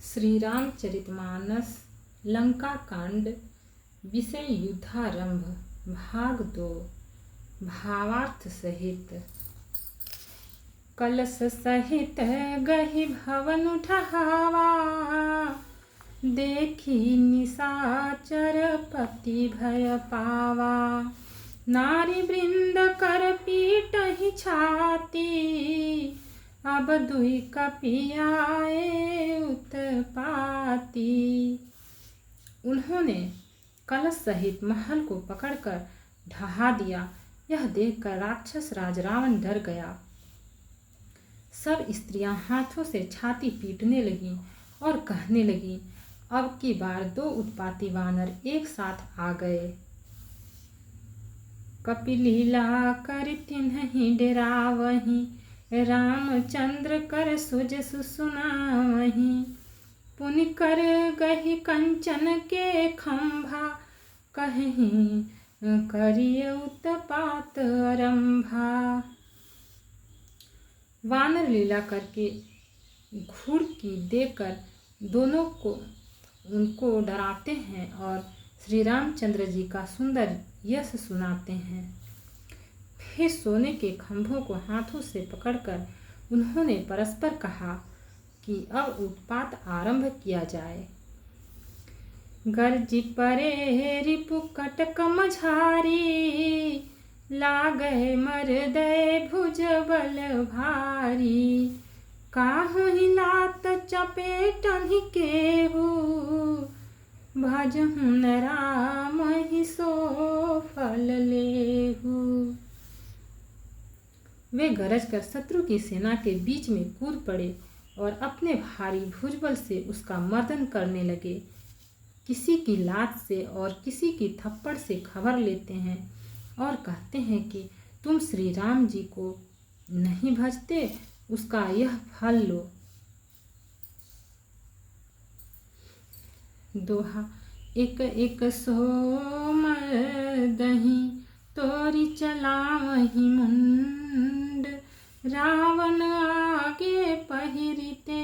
श्री रामचरितमानस लंका कांड विषय युद्धारंभ भाग 2 भावार्थ सहित। कलश सहित गहि भवन उठावा, देखी निशाचर पति भय पावा। नारी वृंद कर पीटहि छाती, अब दुई कपियाए उत्पाती। उन्होंने कलश सहित महल को पकड़कर ढहा दिया। यह देखकर राक्षस राज रावण डर गया। सब स्त्रियां हाथों से छाती पीटने लगीं और कहने लगीं, अब की बार 2 उत्पाती वानर एक साथ आ गए। कपिलीला कर तिन्हि डेरावहीं, रामचंद्र कर सुजसु सुनावहीं। पुनि कर गहि कंचन के खंभा, कहीं करिय उत्पात आरंभा। वानर लीला करके घुड़की देकर दोनों को उनको डराते हैं और श्री रामचंद्र जी का सुंदर यश सुनाते हैं। फिर सोने के खंभों को हाथों से पकड़कर उन्होंने परस्पर कहा कि अब उत्पात आरंभ किया जाए। गर्जी परे रिपु कटक मझारी, लागै मरदै भुज बल भारी। काहु हिलात चपेटहि केहू, भजहु न राम ही सो फल लेहू। वे गरज कर शत्रु की सेना के बीच में कूद पड़े और अपने भारी भुजबल से उसका मर्दन करने लगे। किसी की लात से और किसी की थप्पड़ से खबर लेते हैं और कहते हैं कि तुम श्री राम जी को नहीं भजते, उसका यह फल लो। दोहा एक एक सो मर्दहि, तोरी चलावहि मुंड। रावण आगे पहिरिते,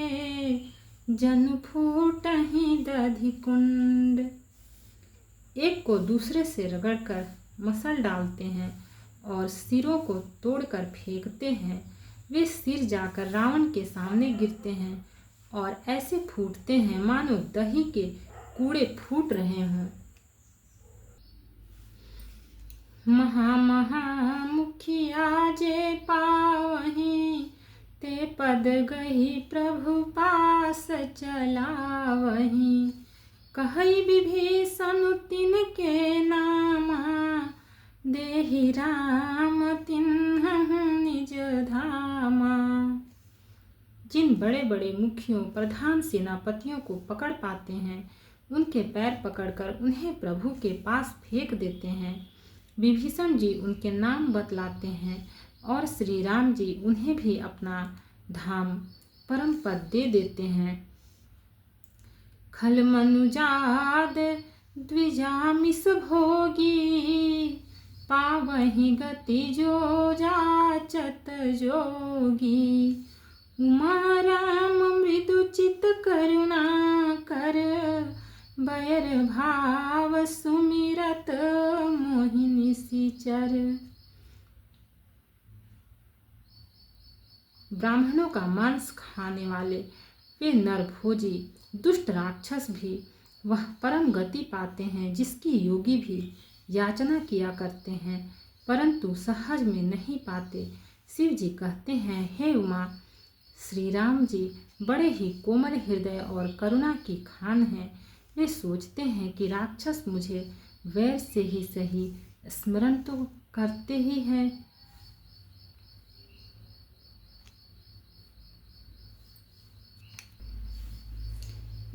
जन फूटहि दधि कुंड। एक को दूसरे से रगड़कर मसल डालते हैं और सिरों को तोड़कर फेंकते हैं। वे सिर जाकर रावण के सामने गिरते हैं और ऐसे फूटते हैं मानो दही के कूड़े फूट रहे हों। महा महा मुखिया जे पावहीं, ते पद गही प्रभु पास चलावहीं। कहई विभीषण तिनके नामा, देहि राम तिन्हु निज धामा। जिन बड़े बड़े मुखियों प्रधान सेनापतियों को पकड़ पाते हैं, उनके पैर पकड़कर उन्हें प्रभु के पास फेंक देते हैं। विभीषण जी उनके नाम बतलाते हैं और श्री राम जी उन्हें भी अपना धाम परम पद दे देते हैं। खल मनुजाद द्विजामिस भोगी, पावहि गति जो जाचत जोगी। उमा राम मृदु चित करुणा कर, बैर भाव सुमिरत मोहिनी सिचर। ब्राह्मणों का मांस खाने वाले वे नरभोजी दुष्ट राक्षस भी वह परम गति पाते हैं जिसकी योगी भी याचना किया करते हैं, परंतु सहज में नहीं पाते। शिव जी कहते हैं, हे उमा, श्री राम जी बड़े ही कोमल हृदय और करुणा की खान हैं। वे सोचते हैं कि राक्षस मुझे वैर से ही सही स्मरण तो करते ही हैं।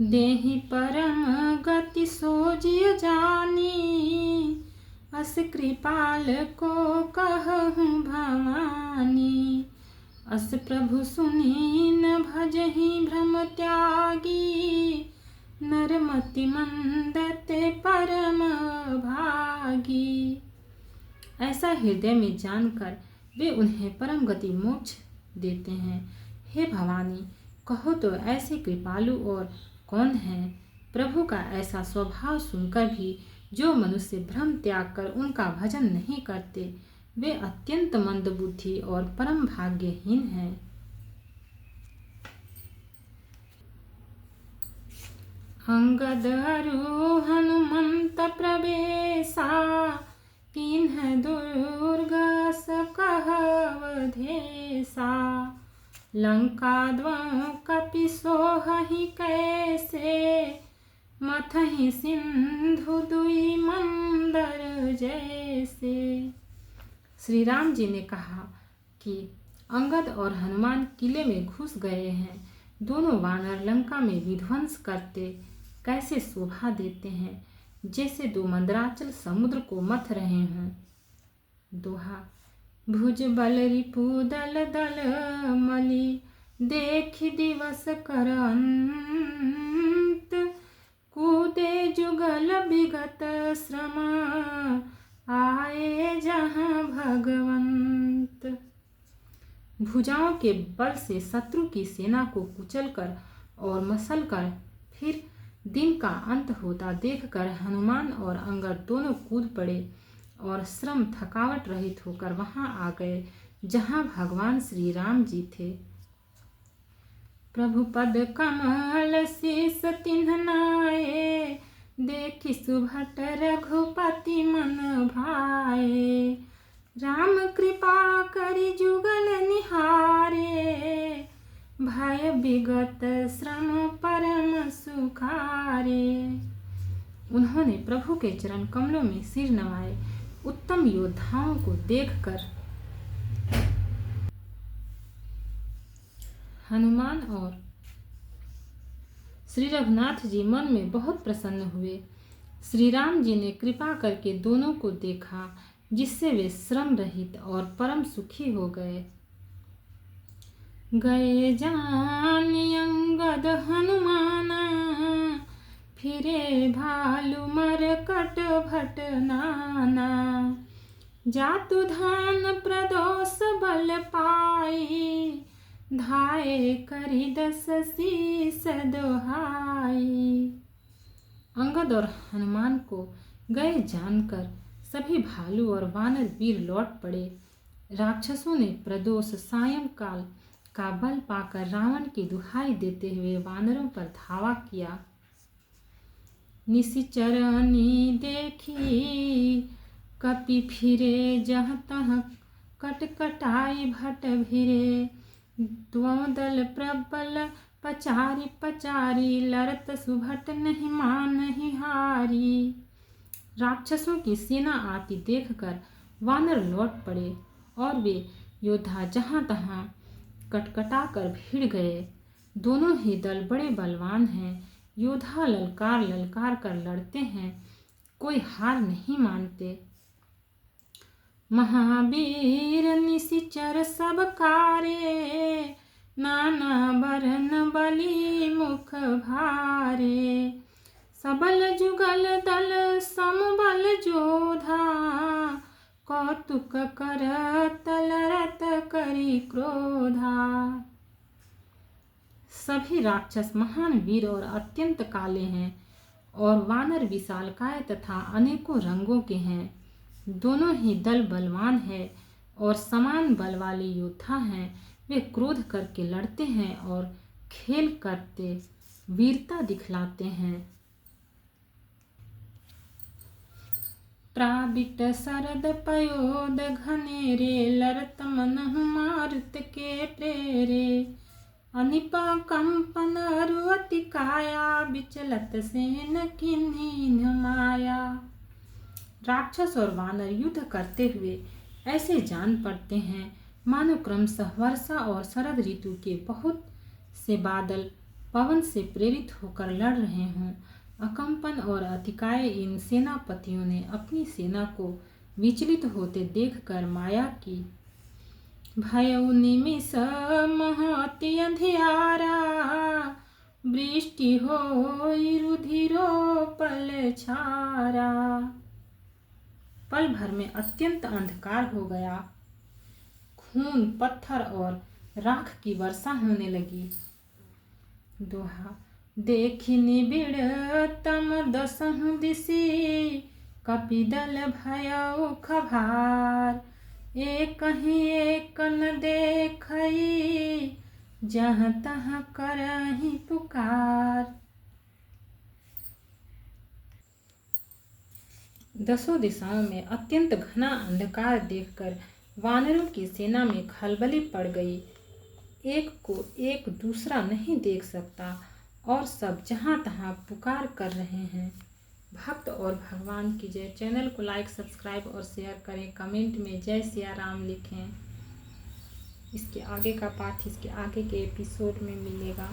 देहि परम गति सोजिय जानी, अस कृपाल को कहूँ भवानी। अस प्रभु सुनी न भजहि भ्रम त्यागी, नरमति मंदते परम भागी। ऐसा हृदय में जानकर वे उन्हें परम गति मोक्ष देते हैं। हे भवानी, कहो तो ऐसे कृपालु और कौन है। प्रभु का ऐसा स्वभाव सुनकर भी जो मनुष्य भ्रम त्याग कर उनका भजन नहीं करते, वे अत्यंत मंदबुद्धि और परम भाग्यहीन हैं। अंगद अरु हनुमंत प्रवेशा, किन्ह दुर्गा सकहवधेशा। लंका द्वौ कपि सोहहि कैसे, मथहि सिंधु दुई मंदर जैसे। श्री राम जी ने कहा कि अंगद और हनुमान किले में घुस गए हैं। दोनों वानर लंका में विध्वंस करते कैसे शोभा देते हैं, जैसे दो मंदराचल समुद्र को मथ रहे हों। दोहा। भुज बल रिपु दल दल मलि, देखि दिवस कर अंत। कूदे जुगल विगत श्रम, आए जहाँ भगवंत। भुजाओं के बल से शत्रु की सेना को कुचलकर और मसलकर फिर दिन का अंत होता देखकर हनुमान और अंगद दोनों कूद पड़े और श्रम थकावट रहित होकर वहां आ गए जहां भगवान श्री राम जी थे। प्रभु पद कमल शीस तिन्ह नाये, देखि सुभट रघुपति मन भाए। राम कृपा करि जुगल निहारे, भय विगत श्रम परम सुखारे। उन्होंने प्रभु के चरण कमलों में सिर नवाए। उत्तम योद्धाओं को देखकर हनुमान और श्री रघुनाथ जी मन में बहुत प्रसन्न हुए। श्री राम जी ने कृपा करके दोनों को देखा, जिससे वे श्रम रहित और परम सुखी हो गए। गए जानि अंगद हनुमाना, फिरे भालु मरकट भट नाना। जातु धान प्रदोष बल पाई, धाये करि दस शीस दोहाई। अंगद और हनुमान को गए जानकर सभी भालू और वानर वीर लौट पड़े। राक्षसों ने प्रदोष सायंकाल का बल पाकर रावण की दुहाई देते हुए वानरों पर धावा किया। निशिचरनी देखी कपि फिरे, जहाँ तहाँ कटकटाई भट भिरे। द्वौ दल प्रबल पचारी पचारी, लड़त सुभट नहीं मानहि हारी। राक्षसों की सेना आती देखकर वानर लौट पड़े और वे योद्धा जहाँ तहाँ कटकटा कर भिड़ गए। दोनों ही दल बड़े बलवान हैं। योद्धा ललकार ललकार कर लड़ते हैं, कोई हार नहीं मानते। महावीर निशिचर सब कारे, नाना बरन बलि मुख भारे। सबल जुगल दल समबल जोधा, कौतुक करत लरत करि क्रोधा। सभी राक्षस महान वीर और अत्यंत काले हैं और वानर विशालकाय तथा अनेकों रंगों के हैं। दोनों ही दल बलवान है और समान बल वाले योद्धा हैं। वे क्रोध करके लड़ते हैं और खेल करते वीरता दिखलाते हैं। प्राबिट शरद पयोद घनेरे, लरत मनहु मारुत के प्रेरे। अनिपा कंपन अरुअति काया, विचलत सेन किन्हीं माया। राक्षस और वानर युद्ध करते हुए ऐसे जान पड़ते हैं मानो क्रमशः वर्षा और शरद ऋतु के बहुत से बादल पवन से प्रेरित होकर लड़ रहे हों। अकंपन और अतिकाय इन सेनापतियों ने अपनी सेना को विचलित होते देखकर माया की। भयउ निमिष महति अंधियारा, वृष्टि होई रुधिरो पल छारा। पल भर में अत्यंत अंधकार हो गया। खून, पत्थर और राख की वर्षा होने लगी। दोहा। देखि निबिड़ तम दसहु दिशि कपिदल भयउ खभार। एक न देखई जहाँ तहाँ करहि पुकार। दसों दिशाओं में अत्यंत घना अंधकार देखकर वानरों की सेना में खलबली पड़ गई। एक को एक दूसरा नहीं देख सकता और सब जहाँ तहाँ पुकार कर रहे हैं। भक्त और भगवान की जय। चैनल को लाइक, सब्सक्राइब और शेयर करें। कमेंट में जय सिया राम लिखें। इसके आगे का पाठ इसके आगे के एपिसोड में मिलेगा।